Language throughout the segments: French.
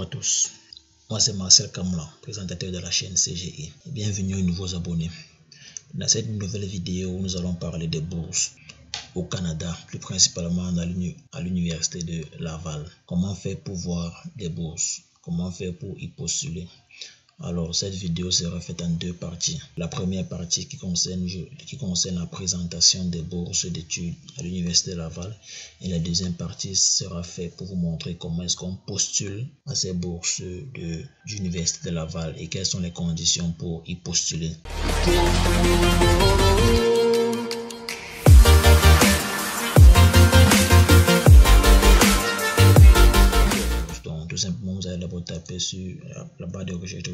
à tous, moi c'est Marcel Kamla, présentateur de la chaîne CGI. Bienvenue aux nouveaux abonnés. Dans cette nouvelle vidéo, nous allons parler des bourses au Canada, plus principalement à l'université de Laval. Comment faire pour voir des bourses? Comment faire pour y postuler? Alors, cette vidéo sera faite en deux parties. La première partie qui concerne la présentation des bourses d'études à l'université de Laval. Et la deuxième partie sera faite pour vous montrer comment est-ce qu'on postule à ces bourses de l'université de Laval et quelles sont les conditions pour y postuler. Tout simplement, vous allez d'abord taper sur la barre de recherche de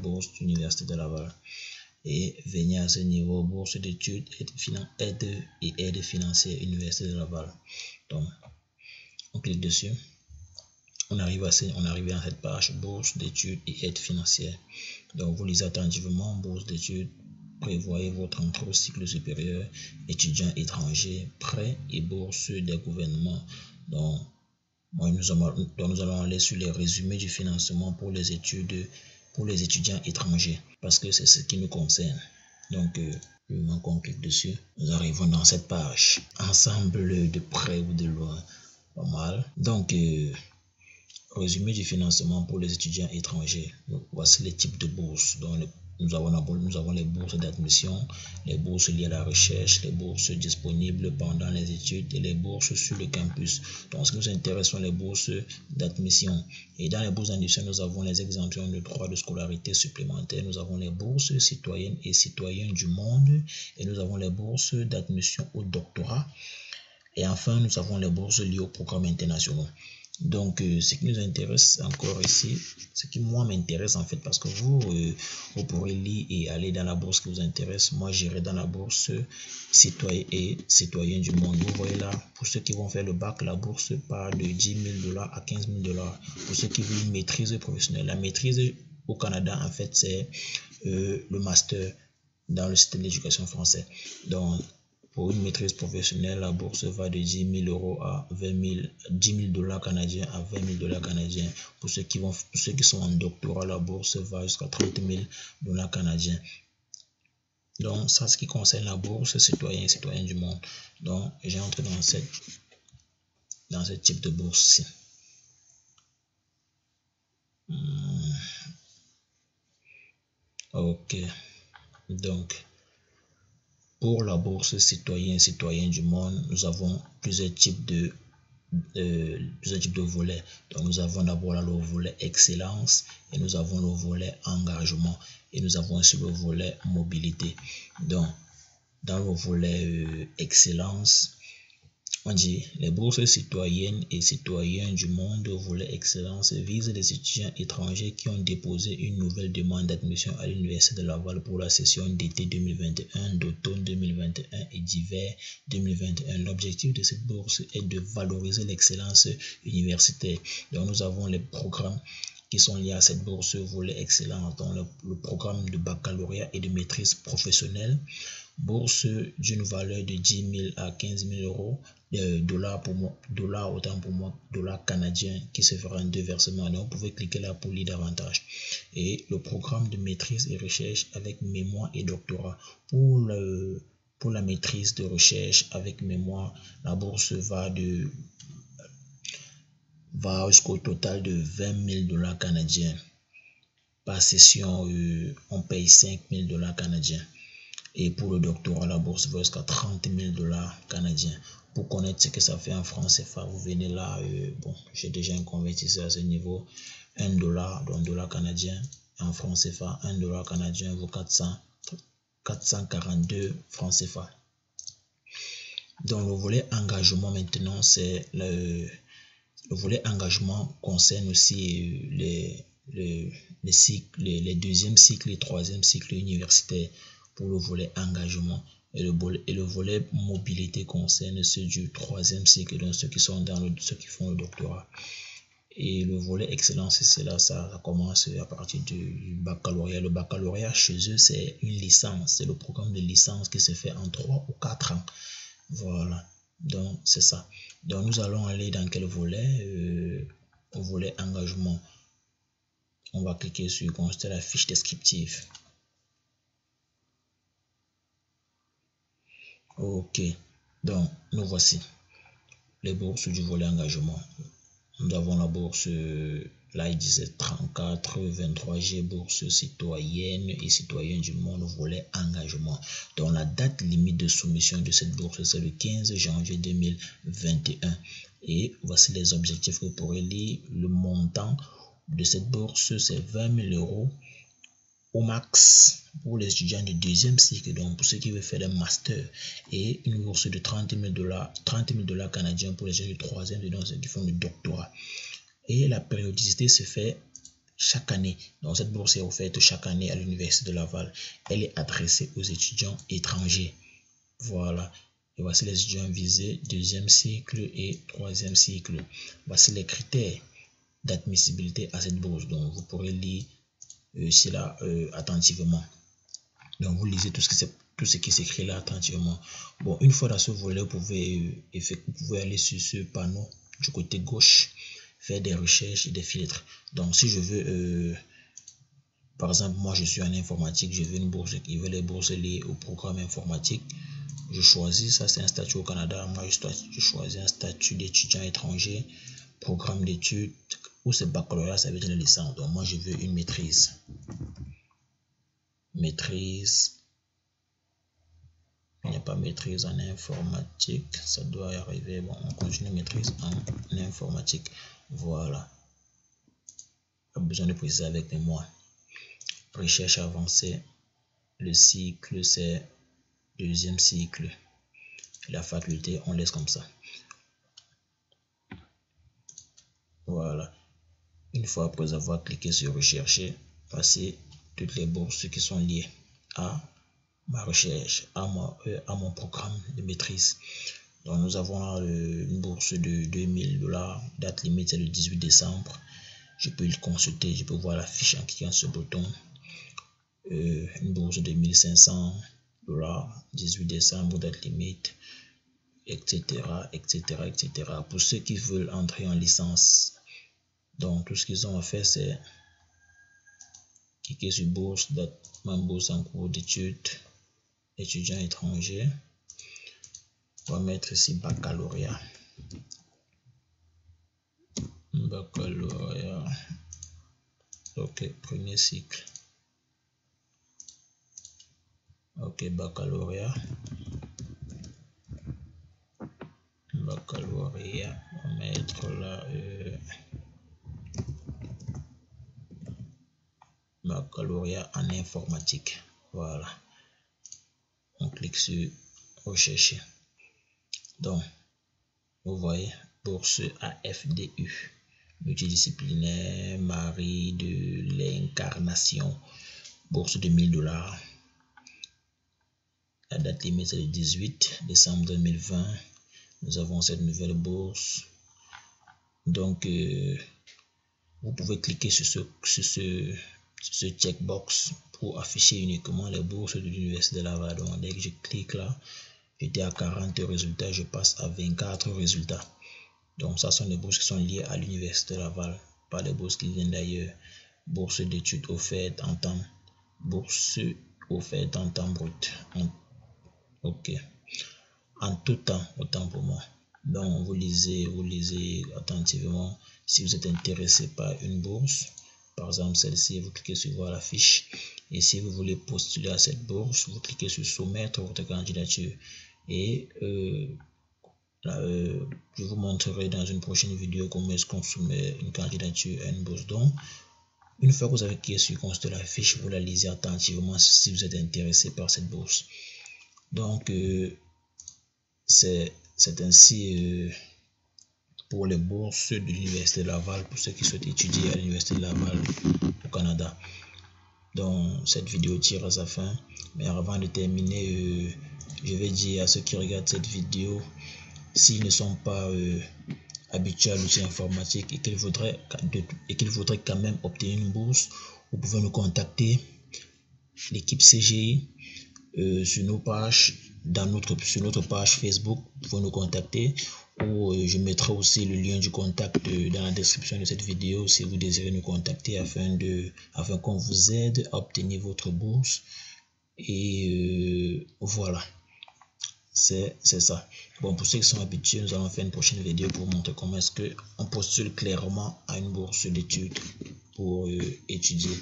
bourse de l'université de Laval et venir à ce niveau bourse d'études, aide financière université de Laval. Donc, on clique dessus. On arrive dans cette page bourse d'études et aide financière. Donc, vous lisez attentivement bourse d'études. Prévoyez votre entrée au cycle supérieur, étudiants étrangers, prêts et bourse des gouvernements. Donc, nous allons aller sur les résumés du financement pour les étudiants étrangers parce que c'est ce qui nous concerne. Donc, on clique dessus. Nous arrivons dans cette page. Ensemble de près ou de loin. Pas mal. Donc, résumé du financement pour les étudiants étrangers. Donc, voici les types de bourses. Donc, nous avons les bourses d'admission, les bourses liées à la recherche, les bourses disponibles pendant les études et les bourses sur le campus. Donc, ce qui nous intéresse sont les bourses d'admission. Et dans les bourses d'admission, nous avons les exemptions de droits de scolarité supplémentaires. Nous avons les bourses citoyennes et citoyens du monde. Et nous avons les bourses d'admission au doctorat. Et enfin, nous avons les bourses liées aux programmes internationaux. Donc, ce qui nous intéresse encore ici, ce qui moi m'intéresse en fait, parce que vous pourrez lire et aller dans la bourse qui vous intéresse. Moi, j'irai dans la bourse citoyen et citoyen du monde. Vous voyez là, pour ceux qui vont faire le bac, la bourse part de $10 000 à $15 000. Pour ceux qui veulent une maîtrise professionnelle, la maîtrise au Canada, en fait, c'est le master dans le système d'éducation français. Donc, pour une maîtrise professionnelle, la bourse va de $10 000 à $10 000 canadiens à $20 000 canadiens. Pour ceux qui sont en doctorat, la bourse va jusqu'à $30 000 canadiens. Donc, ça, ce qui concerne la bourse citoyen et citoyen du monde. Donc, j'ai entré dans ce type de bourse-ci. Ok. Donc, pour la bourse citoyen du monde, nous avons plusieurs types de volets. Donc, nous avons d'abord le volet excellence et nous avons le volet engagement et nous avons aussi le volet mobilité. Donc, dans le volet excellence, on dit les bourses citoyennes et citoyens du monde au volet excellence visent les étudiants étrangers qui ont déposé une nouvelle demande d'admission à l'université de Laval pour la session d'été 2021, d'automne 2021 et d'hiver 2021. L'objectif de cette bourse est de valoriser l'excellence universitaire. Donc, nous avons les programmes qui sont liés à cette bourse volet excellence, dans le programme de baccalauréat et de maîtrise professionnelle. Bourse d'une valeur de 10 000 à 15 000 euros, dollars canadiens qui se fera en deux versements. Donc, vous pouvez cliquer là pour lire davantage. Et le programme de maîtrise et recherche avec mémoire et doctorat. Pour la maîtrise de recherche avec mémoire, la bourse va jusqu'au total de $20 000 canadiens. Par session, on paye $5 000 canadiens. Et pour le doctorat, la bourse va jusqu'à $30 000 canadiens. Pour connaître ce que ça fait en francs CFA, vous venez là. Bon, j'ai déjà un convertisseur à ce niveau. $1, donc dollar canadien. En francs CFA, $1 canadien vaut 442 francs CFA. Donc, le volet engagement maintenant, c'est le volet engagement concerne aussi les deuxième cycle et troisième cycle universitaire pour le volet engagement. Et le volet mobilité concerne ceux du troisième cycle, donc ceux qui font le doctorat. Et le volet excellence, c'est là, ça commence à partir du baccalauréat. Le baccalauréat chez eux, c'est une licence. C'est le programme de licence qui se fait en 3 ou 4 ans. Voilà. Donc, c'est ça. Donc, nous allons aller dans quel volet? Au volet engagement. on va cliquer sur consulter la fiche descriptive. Ok, donc nous voici les bourses du volet engagement. Nous avons la bourse l'AI17 34 23G, bourse citoyenne et citoyen du monde, volet engagement. Donc la date limite de soumission de cette bourse, c'est le 15 janvier 2021. Et voici les objectifs que vous pourrez lire. Le montant de cette bourse, c'est 20 000 € au max pour les étudiants du deuxième cycle, donc pour ceux qui veulent faire un master, et une bourse de 30 000 $ canadiens pour les étudiants du troisième, donc ceux qui font le doctorat. Et la périodicité se fait chaque année. Donc cette bourse est offerte chaque année à l'université de Laval. Elle est adressée aux étudiants étrangers. Voilà. Et voici les étudiants visés deuxième cycle et troisième cycle. Voici les critères d'admissibilité à cette bourse. Donc vous pourrez lire cela attentivement. Donc vous lisez tout ce qui s'écrit là attentivement. Bon, une fois dans ce volet, vous pouvez aller sur ce panneau du côté gauche, faire des recherches et des filtres. Donc si je veux par exemple, moi je suis en informatique, je veux une bourse qui veut les bourses liées au programme informatique. Je choisis, ça c'est un statut au Canada, moi je choisis un statut d'étudiant étranger, programme d'études, ou c'est baccalauréat, ça veut dire une licence. Donc moi je veux une maîtrise. Maîtrise, il n'y a pas maîtrise en informatique, ça doit y arriver. Bon, on continue maîtrise en informatique. Voilà. Pas besoin de préciser avec les mots. Recherche avancée, le cycle c'est deuxième cycle. La faculté, on laisse comme ça. Voilà. Une fois après avoir cliqué sur rechercher, voici toutes les bourses qui sont liées à ma recherche, à mon programme de maîtrise. Donc nous avons là une bourse de 2 000 $, date limite c'est le 18 décembre. Je peux le consulter, je peux voir la fiche en cliquant sur ce bouton. Une bourse de 1 500 $, 18 décembre, date limite, etc., etc., etc. Pour ceux qui veulent entrer en licence, donc tout ce qu'ils ont à faire, c'est cliquer sur bourse, date, même bourse en cours d'études, étudiants étrangers. On va mettre ici baccalauréat. Baccalauréat. Ok, premier cycle. Ok, baccalauréat. Baccalauréat. On va mettre là. Baccalauréat en informatique. Voilà. On clique sur rechercher. Donc, vous voyez, bourse AFDU, multidisciplinaire, Marie de l'Incarnation, bourse de 1 000 $. La date limite c'est le 18 décembre 2020. Nous avons cette nouvelle bourse. Donc, vous pouvez cliquer sur ce checkbox pour afficher uniquement les bourses de l'université de Laval. Donc, dès que je clique là, j'étais à 40 résultats, je passe à 24 résultats. Donc ça sont des bourses qui sont liées à l'université de Laval, pas les bourses qui viennent d'ailleurs. Bourse d'études offertes en temps, bourse offerte en temps brut. Ok, en tout temps, autant pour moi. Donc vous lisez attentivement. Si vous êtes intéressé par une bourse, par exemple celle-ci, vous cliquez sur voir la fiche. Et si vous voulez postuler à cette bourse, vous cliquez sur soumettre votre candidature. Et je vous montrerai dans une prochaine vidéo comment est-ce qu'on soumet une candidature à une bourse. Donc, une fois que vous avez cliqué sur consulter la fiche, vous la lisez attentivement si vous êtes intéressé par cette bourse. Donc, c'est ainsi pour les bourses de l'université de Laval, pour ceux qui souhaitent étudier à l'université de Laval au Canada. Donc, cette vidéo tire à sa fin. Mais avant de terminer, je vais dire à ceux qui regardent cette vidéo, s'ils ne sont pas habitués à l'outil informatique et qu'ils voudraient quand même obtenir une bourse, vous pouvez nous contacter, l'équipe CGI, sur nos pages, sur notre page Facebook, vous pouvez nous contacter, où je mettrai aussi le lien du contact dans la description de cette vidéo si vous désirez nous contacter afin qu'on vous aide à obtenir votre bourse. Et voilà, c'est ça. Bon, pour ceux qui sont habitués, nous allons faire une prochaine vidéo pour montrer comment est-ce que on postule clairement à une bourse d'études pour étudier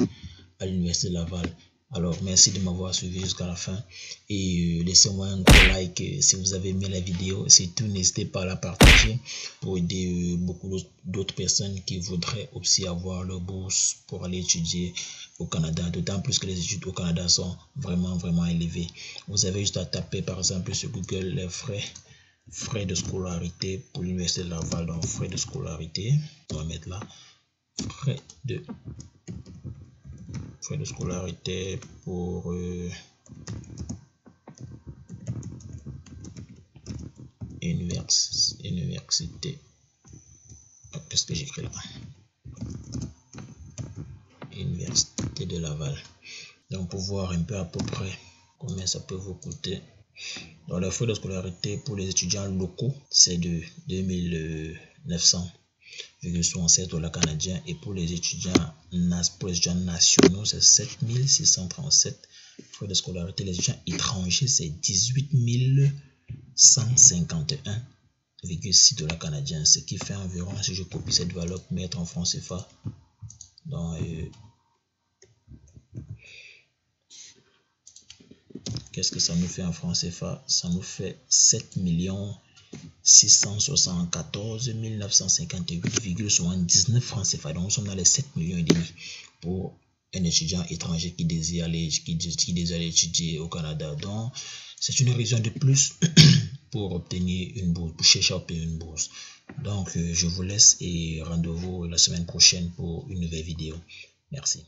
à l'université de Laval. Alors, merci de m'avoir suivi jusqu'à la fin et laissez-moi un gros like si vous avez aimé la vidéo. Surtout, n'hésitez pas à la partager pour aider beaucoup d'autres personnes qui voudraient aussi avoir leur bourse pour aller étudier au Canada. D'autant plus que les études au Canada sont vraiment élevées. Vous avez juste à taper par exemple sur Google les frais de scolarité pour l'université de Laval. Donc, frais de scolarité, on va mettre là, frais de scolarité pour université. Qu'est-ce que j'écris là? Université de Laval. Donc pour voir un peu à peu près combien ça peut vous coûter. Donc les frais de scolarité pour les étudiants locaux, c'est de 2900,67 $ canadiens, et pour les étudiants nationaux, c'est 7637 frais de scolarité. Les étudiants étrangers, c'est 18151,6 $ canadiens, ce qui fait environ, si je copie cette valeur pour mettre en francs CFA, donc qu'est-ce que ça nous fait en francs CFA? Ça nous fait 7 674 958,79 francs CFA. Donc nous sommes dans les 7,5 millions pour un étudiant étranger qui désire aller étudier au Canada. Donc c'est une raison de plus pour obtenir une bourse, pour chercher à obtenir une bourse. Donc je vous laisse et rendez-vous la semaine prochaine pour une nouvelle vidéo. Merci.